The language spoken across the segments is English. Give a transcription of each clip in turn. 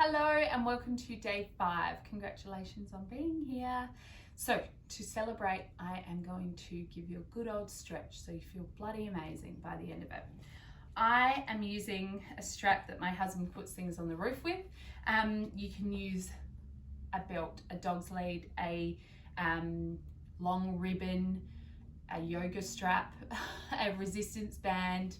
Hello and welcome to day 5. Congratulations on being here. So to celebrate, I am going to give you a good old stretch so you feel bloody amazing by the end of it. I am using a strap that my husband puts things on the roof with. You can use a belt, a dog's lead, a long ribbon, a yoga strap, a resistance band,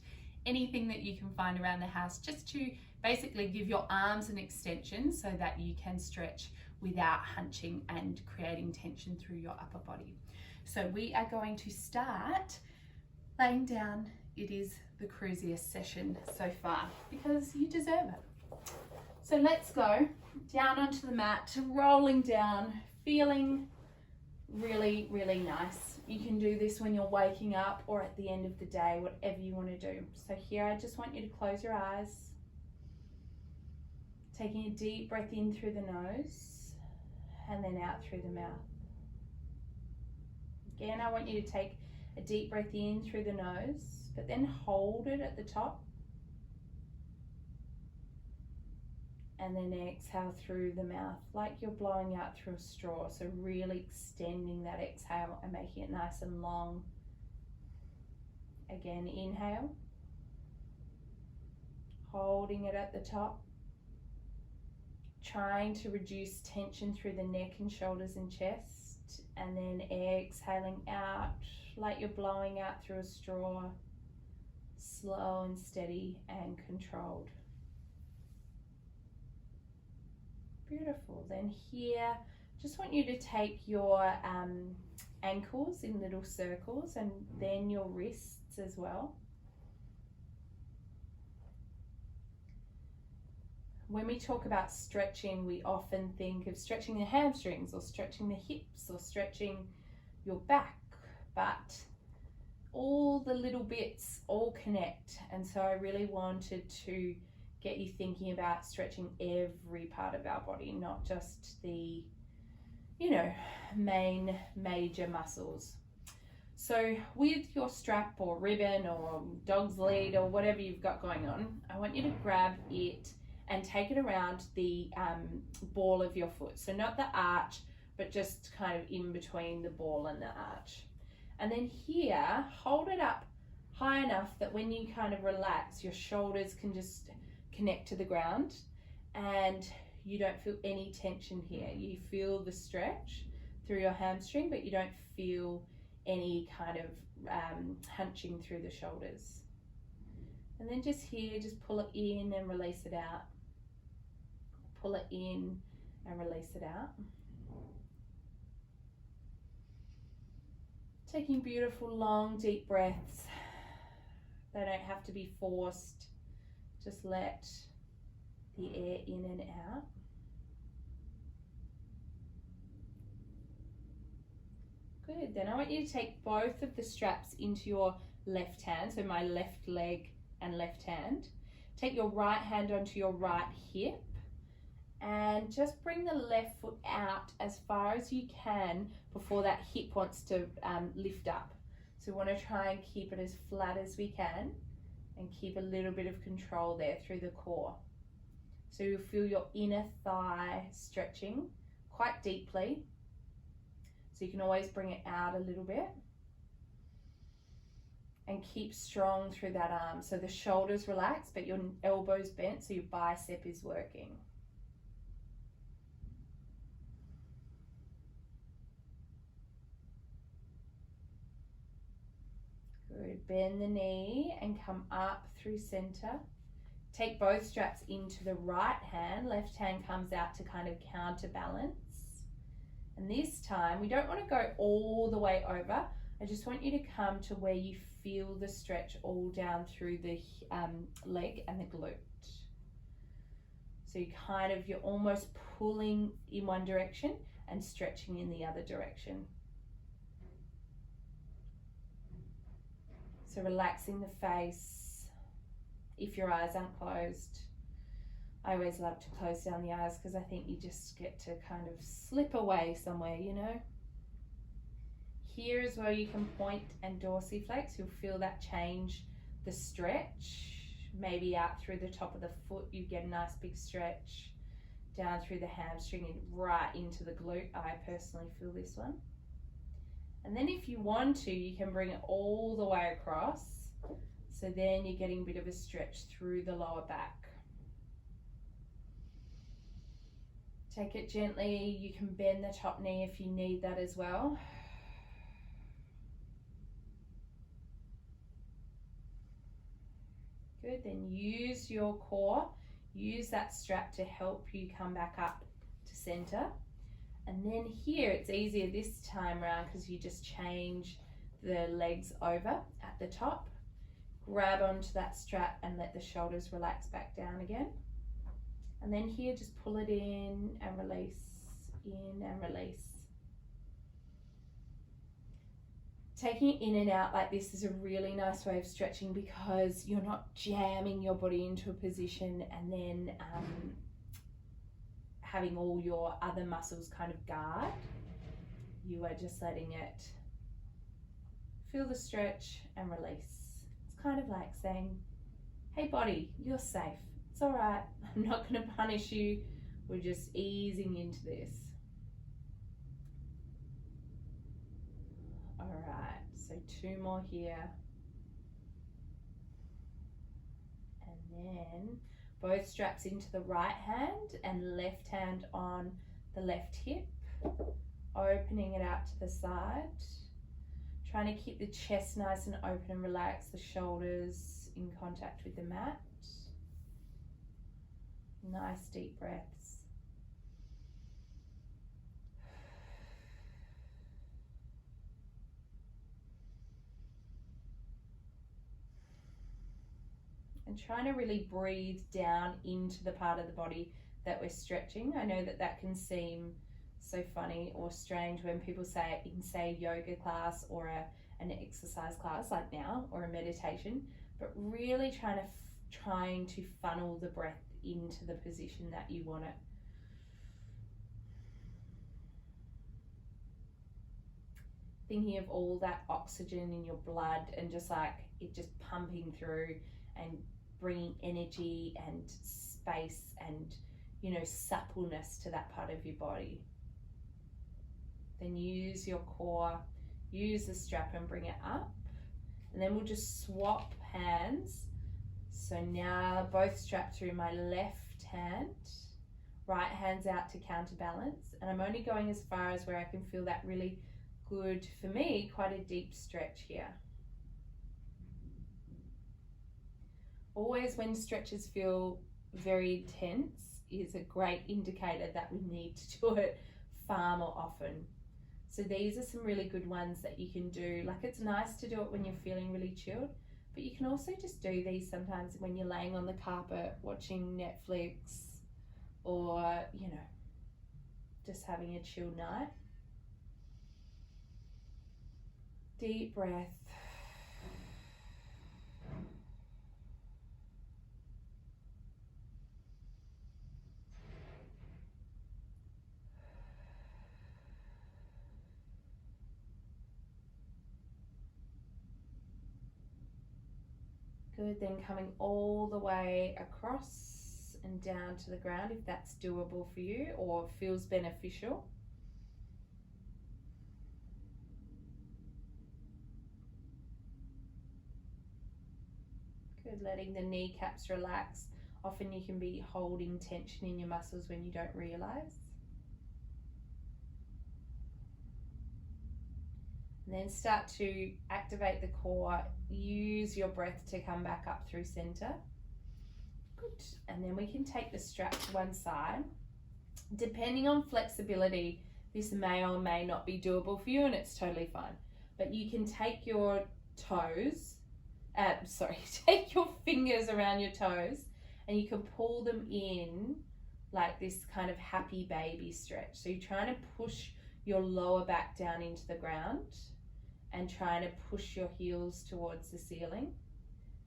anything that you can find around the house, just to basically give your arms an extension so that you can stretch without hunching and creating tension through your upper body. So we are going to start laying down. It is the cruisiest session so far because you deserve it. So let's go down onto the mat, rolling down, feeling really, really nice. You can do this when you're waking up or at the end of the day, whatever you want to do. So here I just want you to close your eyes, taking a deep breath in through the nose and then out through the mouth. Again, I want you to take a deep breath in through the nose, but then hold it at the top. And then exhale through the mouth like you're blowing out through a straw. So really extending that exhale and making it nice and long. Again, inhale. Holding it at the top. Trying to reduce tension through the neck and shoulders and chest. And then exhaling out like you're blowing out through a straw. Slow and steady and controlled. Beautiful. Then here, just want you to take your ankles in little circles and then your wrists as well. When we talk about stretching, we often think of stretching the hamstrings or stretching the hips or stretching your back, but all the little bits all connect. And so I really wanted to get you thinking about stretching every part of our body, not just the, main major muscles. So with your strap or ribbon or dog's lead or whatever you've got going on, I want you to grab it and take it around the ball of your foot. So not the arch, but just kind of in between the ball and the arch. And then here, hold it up high enough that when you kind of relax, your shoulders can just connect to the ground and you don't feel any tension here. You feel the stretch through your hamstring, but you don't feel any kind of hunching through the shoulders. And then just here, just pull it in and release it out. Pull it in and release it out. Taking beautiful, long, deep breaths. They don't have to be forced. Just let the air in and out. Good. Then I want you to take both of the straps into your left hand, so my left leg and left hand. Take your right hand onto your right hip and just bring the left foot out as far as you can before that hip wants to lift up. So we want to try and keep it as flat as we can and keep a little bit of control there through the core. So you'll feel your inner thigh stretching quite deeply. So you can always bring it out a little bit. And keep strong through that arm. So the shoulders relax, but your elbows bent, so your bicep is working. Good. Bend the knee and come up through center. Take both straps into the right hand. Left hand comes out to kind of counterbalance. And this time, we don't want to go all the way over. I just want you to come to where you feel the stretch all down through the leg and the glute. So you're almost pulling in one direction and stretching in the other direction. So relaxing the face if your eyes aren't closed. I always love to close down the eyes because I think you just get to kind of slip away somewhere, Here is where you can point and dorsiflex. You'll feel that change the stretch. Maybe out through the top of the foot, you get a nice big stretch. down through the hamstring and right into the glute. I personally feel this one. And then if you want to, you can bring it all the way across. So then you're getting a bit of a stretch through the lower back. Take it gently. You can bend the top knee if you need that as well. Good, then use your core. Use that strap to help you come back up to center. And then here, it's easier this time around because you just change the legs over at the top. Grab onto that strap and let the shoulders relax back down again. And then here, just pull it in and release, in and release. Taking it in and out like this is a really nice way of stretching because you're not jamming your body into a position and then having all your other muscles kind of guard. You are just letting it feel the stretch and release. It's kind of like saying, hey body, you're safe. It's all right. I'm not going to punish you. We're just easing into this. All right, so 2 more here. And then both straps into the right hand and left hand on the left hip. Opening it out to the side. Trying to keep the chest nice and open and relax, the shoulders in contact with the mat. Nice deep breaths. And trying to really breathe down into the part of the body that we're stretching. I know that that can seem so funny or strange when people say it in, say, yoga class or an exercise class like now, or a meditation, but really trying to funnel the breath into the position that you want it. Thinking of all that oxygen in your blood and just like it just pumping through and bringing energy and space and, you know, suppleness to that part of your body. Then use your core, use the strap and bring it up. And then we'll just swap hands. So now both strapped through my left hand, right hand's out to counterbalance. And I'm only going as far as where I can feel that really good, for me, quite a deep stretch here. Always when stretches feel very tense is a great indicator that we need to do it far more often. So these are some really good ones that you can do. Like, it's nice to do it when you're feeling really chilled, but you can also just do these sometimes when you're laying on the carpet watching Netflix or, you know, just having a chill night. Deep breath. Good, then coming all the way across and down to the ground if that's doable for you or feels beneficial. Good, letting the kneecaps relax. Often you can be holding tension in your muscles when you don't realize. And then start to activate the core. Use your breath to come back up through center. Good. And then we can take the strap to one side. Depending on flexibility, this may or may not be doable for you, and it's totally fine. But you can take your toes, take your fingers around your toes, and you can pull them in like this kind of happy baby stretch. So you're trying to push your lower back down into the ground and trying to push your heels towards the ceiling,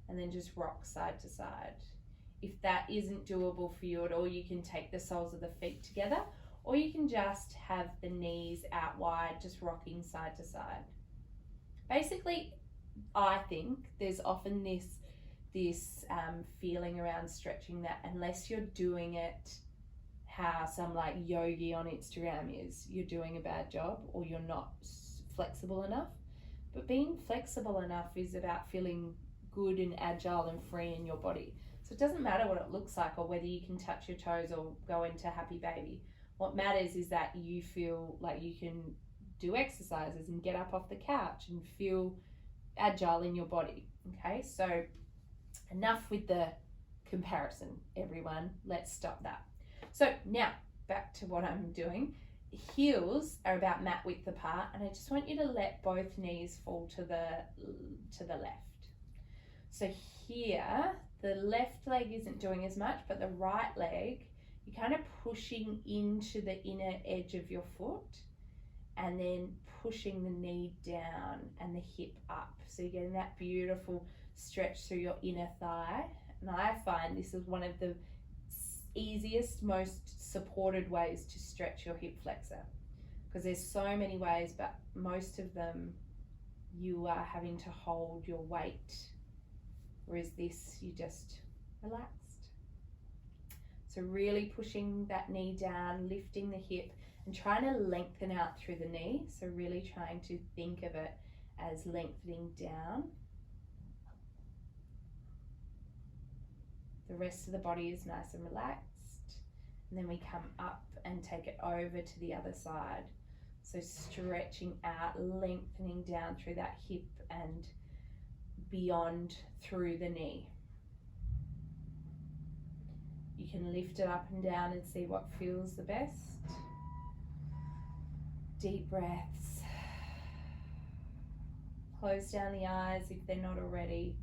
and then just rock side to side. If that isn't doable for you at all, you can take the soles of the feet together, or you can just have the knees out wide, just rocking side to side. Basically, I think there's often this feeling around stretching that unless you're doing it how some like yogi on Instagram is. You're doing a bad job or you're not flexible enough. But being flexible enough is about feeling good and agile and free in your body. So it doesn't matter what it looks like or whether you can touch your toes or go into happy baby. What matters is that you feel like you can do exercises and get up off the couch and feel agile in your body. Okay, so enough with the comparison, everyone. Let's stop that. So now back to what I'm doing. Heels are about mat width apart, and I just want you to let both knees fall to the left. So here, the left leg isn't doing as much, but the right leg, you're kind of pushing into the inner edge of your foot and then pushing the knee down and the hip up. So you're getting that beautiful stretch through your inner thigh. And I find this is one of the easiest, most supported ways to stretch your hip flexor, because there's so many ways, but most of them you are having to hold your weight, whereas this you just relaxed. So really pushing that knee down, lifting the hip and trying to lengthen out through the knee. So really trying to think of it as lengthening down. The rest of the body is nice and relaxed. And then we come up and take it over to the other side. So stretching out, lengthening down through that hip and beyond through the knee. You can lift it up and down and see what feels the best. Deep breaths. Close down the eyes if they're not already.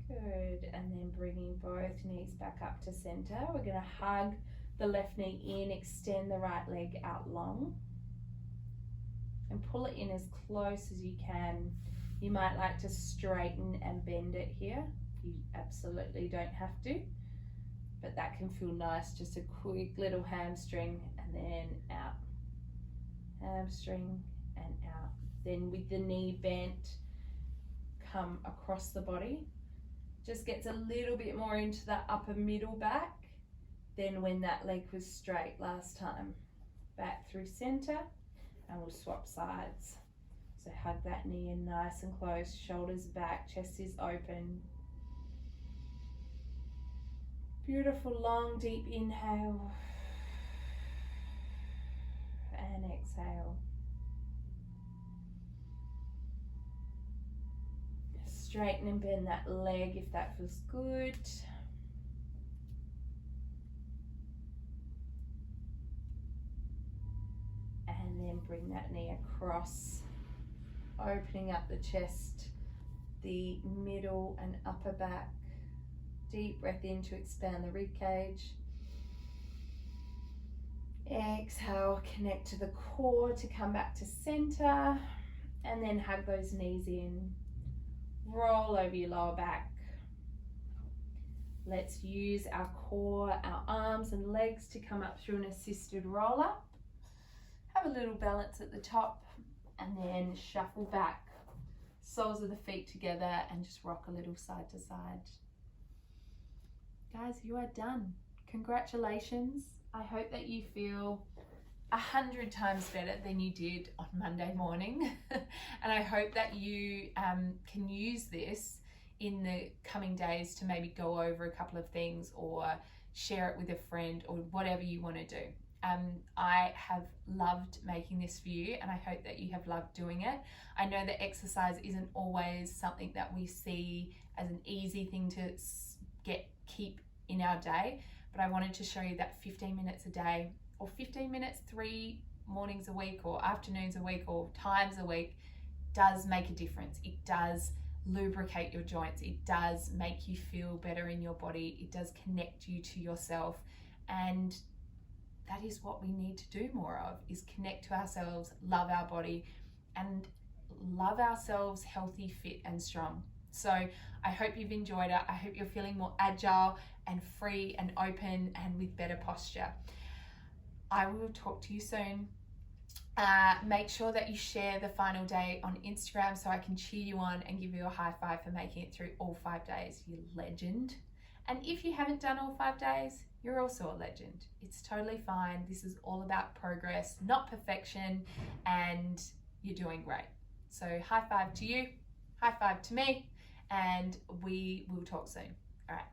Good, and then bringing both knees back up to center. We're going to hug the left knee in, extend the right leg out long, and pull it in as close as you can. You might like to straighten and bend it here. You absolutely don't have to, but that can feel nice. Just a quick little hamstring and then out. Hamstring and out. Then with the knee bent, come across the body. Just gets a little bit more into the upper middle back than when that leg was straight last time. Back through center, and we'll swap sides. So hug that knee in nice and close, shoulders back, chest is open. Beautiful long deep inhale and exhale. Straighten and bend that leg if that feels good. And then bring that knee across, opening up the chest, the middle and upper back. Deep breath in to expand the rib cage. Exhale, connect to the core to come back to center, and then hug those knees in. Roll over your lower back. Let's use our core, our arms and legs to come up through an assisted roll up. Have a little balance at the top and then shuffle back. Soles of the feet together and just rock a little side to side. Guys, you are done. Congratulations. I hope that you feel 100 times better than you did on Monday morning. And I hope that you can use this in the coming days to maybe go over a couple of things or share it with a friend or whatever you want to do. I have loved making this for you, and I hope that you have loved doing it. I know that exercise isn't always something that we see as an easy thing to keep in our day, but I wanted to show you that 15 minutes a day, or 15 minutes 3 mornings a week or afternoons a week or times a week does make a difference. It does lubricate your joints. It does make you feel better in your body. It does connect you to yourself, and that is what we need to do more of, is connect to ourselves, love our body, and love ourselves healthy, fit and strong. So I hope you've enjoyed it. I hope you're feeling more agile and free and open and with better posture. I will talk to you soon. Make sure that you share the final day on Instagram so I can cheer you on and give you a high five for making it through all 5 days. You legend. And if you haven't done all 5 days, you're also a legend. It's totally fine. This is all about progress, not perfection, and you're doing great. So high five to you, high five to me, and we will talk soon. All right.